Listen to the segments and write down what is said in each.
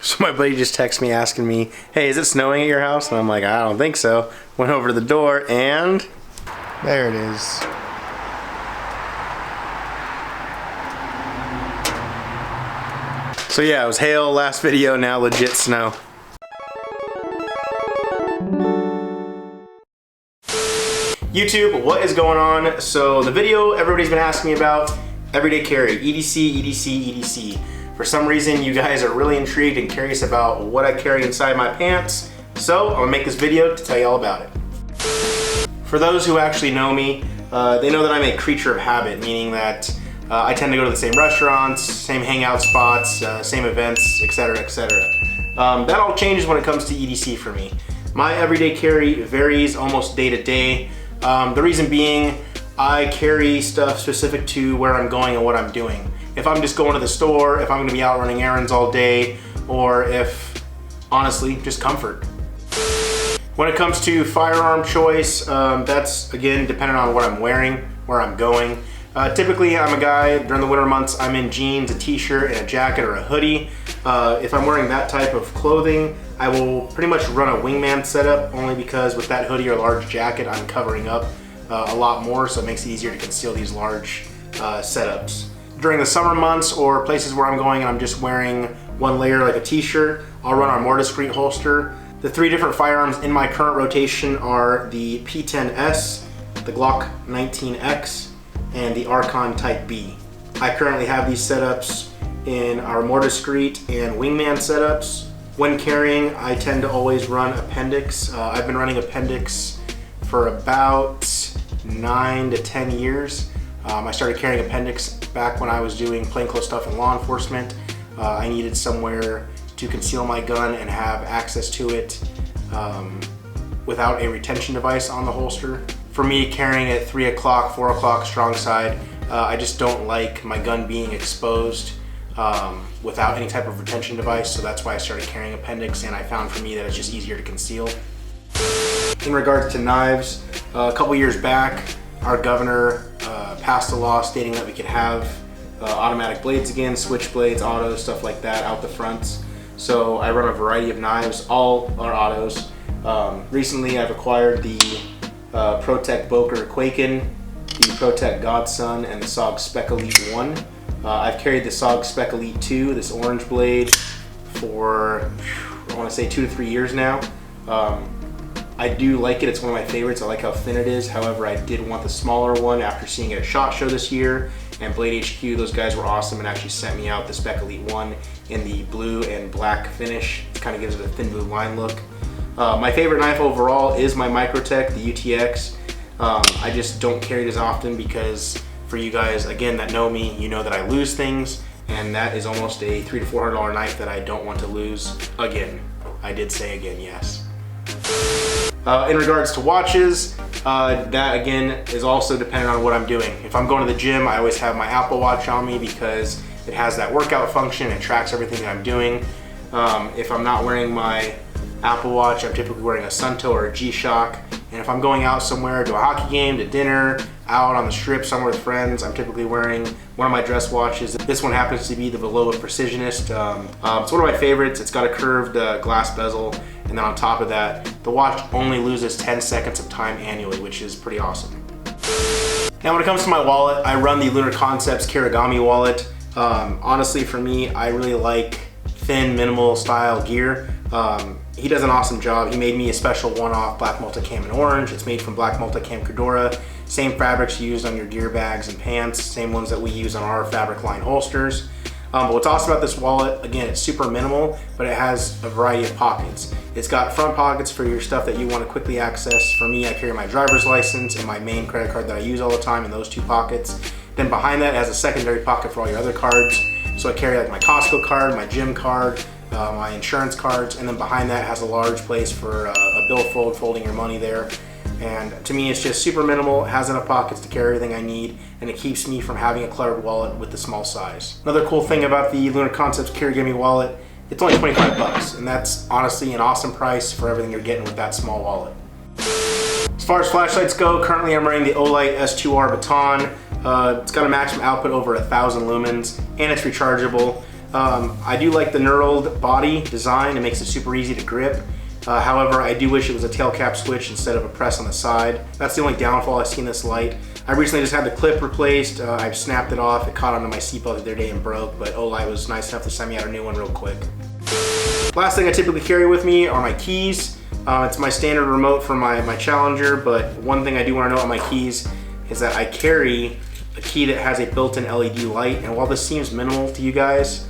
So my buddy just texted me asking me, hey, is it snowing at your house? And I'm like, I don't think so. Went over to the door and there it is. So yeah, it was hail last video, now legit snow. YouTube, what is going on? So the video everybody's been asking me about, everyday carry, EDC, EDC, EDC. For some reason, you guys are really intrigued and curious about what I carry inside my pants. So I'm gonna make this video to tell you all about it. For those who actually know me, they know that I'm a creature of habit, meaning that I tend to go to the same restaurants, same hangout spots, same events, etc., etc. That all changes when it comes to EDC for me. My everyday carry varies almost day to day. The reason being, I carry stuff specific to where I'm going and what I'm doing. If I'm just going to the store, if I'm gonna be out running errands all day, or if, honestly, just comfort. When it comes to firearm choice, that's, again, dependent on what I'm wearing, where I'm going. Typically, I'm a guy, during the winter months, I'm in jeans, a t-shirt, and a jacket or a hoodie. If I'm wearing that type of clothing, I will pretty much run a wingman setup, only because with that hoodie or large jacket, I'm covering up a lot more, so it makes it easier to conceal these large setups. During the summer months or places where I'm going and I'm just wearing one layer like a t-shirt, I'll run our more discreet holster. The three different firearms in my current rotation are the P10S, the Glock 19X, and the Archon Type B. I currently have these setups in our more discreet and wingman setups. When carrying, I tend to always run appendix. I've been running appendix for about 9 to 10 years. I started carrying appendix back when I was doing plainclothes stuff in law enforcement. I needed somewhere to conceal my gun and have access to it without a retention device on the holster. For me, carrying at 3 o'clock, 4 o'clock strong side, I just don't like my gun being exposed without any type of retention device, so that's why I started carrying appendix, and I found for me that it's just easier to conceal. In regards to knives, a couple years back, our governor passed a law stating that we could have automatic blades again, switch blades, autos, stuff like that out the fronts. So I run a variety of knives, all are autos. Recently I've acquired the ProTech Boker Quaken, the ProTech Godson, and the SOG Spec Elite 1. I've carried the SOG Spec Elite 2, this orange blade, for I want to say 2 to 3 years now. I do like it, it's one of my favorites. I like how thin it is. However, I did want the smaller one after seeing it at SHOT Show this year, and Blade HQ, those guys were awesome and actually sent me out the Spec Elite 1 in the blue and black finish. It kind of gives it a thin blue line look. My favorite knife overall is my Microtech, the UTX. I just don't carry it as often because for you guys, again, that know me, you know that I lose things, and that is almost a $300 to $400 knife that I don't want to lose again. I did say again, yes. In regards to watches, that again is also dependent on what I'm doing. If I'm going to the gym, I always have my Apple Watch on me because it has that workout function, it tracks everything that I'm doing. If I'm not wearing my Apple Watch, I'm typically wearing a Suunto or a G-Shock. And if I'm going out somewhere, to a hockey game, to dinner, out on the strip somewhere with friends, I'm typically wearing one of my dress watches. This one happens to be the Bulova Precisionist. It's one of my favorites. It's got a curved glass bezel, and then on top of that, the watch only loses 10 seconds of time annually, which is pretty awesome. Now when it comes to my wallet, I run the Lunar Concepts Kirigami Wallet. Honestly, for me, I really like thin, minimal style gear. He does an awesome job. He made me a special one-off black multicam in orange. It's made from black multicam Cordura. Same fabrics used on your gear bags and pants, same ones that we use on our fabric line holsters. But what's awesome about this wallet, again, it's super minimal, but it has a variety of pockets. It's got front pockets for your stuff that you want to quickly access. For me, I carry my driver's license and my main credit card that I use all the time in those two pockets. Then behind that, it has a secondary pocket for all your other cards. So I carry like my Costco card, my gym card, my insurance cards, and then behind that has a large place for a billfold, folding your money there. And to me, it's just super minimal. It has enough pockets to carry everything I need, and it keeps me from having a cluttered wallet with the small size. Another cool thing about the Lunar Concepts Kirigami Wallet, it's only 25 bucks, and that's honestly an awesome price for everything you're getting with that small wallet. As far as flashlights go, currently I'm running the Olight S2R Baton. It's got a maximum output over 1,000 lumens, and it's rechargeable. I do like the knurled body design. It makes it super easy to grip. However, I do wish it was a tail cap switch instead of a press on the side. That's the only downfall I see in this light. I recently just had the clip replaced. I've snapped it off. It caught onto my seatbelt the other day and broke, but Olight was nice enough to send me out a new one real quick. Last thing I typically carry with me are my keys. It's my standard remote for my Challenger, but one thing I do want to know on my keys is that I carry a key that has a built-in LED light, and while this seems minimal to you guys,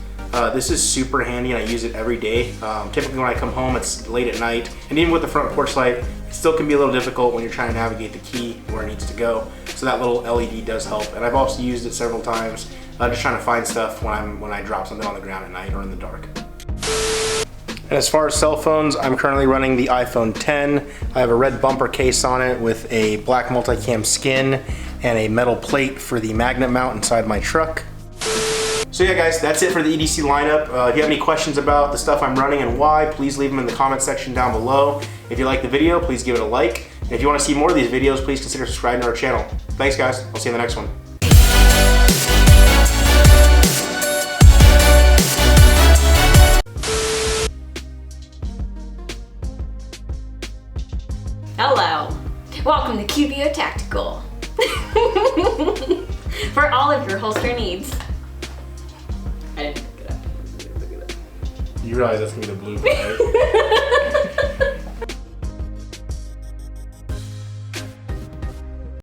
this is super handy and I use it every day. Typically when I come home, it's late at night, and even with the front porch light, it still can be a little difficult when you're trying to navigate the key where it needs to go. So that little LED does help, and I've also used it several times, just trying to find stuff when I drop something on the ground at night or in the dark. And as far as cell phones, I'm currently running the iPhone 10. I have a red bumper case on it with a black multicam skin and a metal plate for the magnet mount inside my truck. So yeah guys, that's it for the EDC lineup. If you have any questions about the stuff I'm running and why, please leave them in the comment section down below. If you like the video, please give it a like. And if you want to see more of these videos, please consider subscribing to our channel. Thanks guys, I'll see you in the next one. Hello, welcome to QVO Tactical. For all of your holster needs. I didn't pick it up. You realize that's gonna be the blue, right?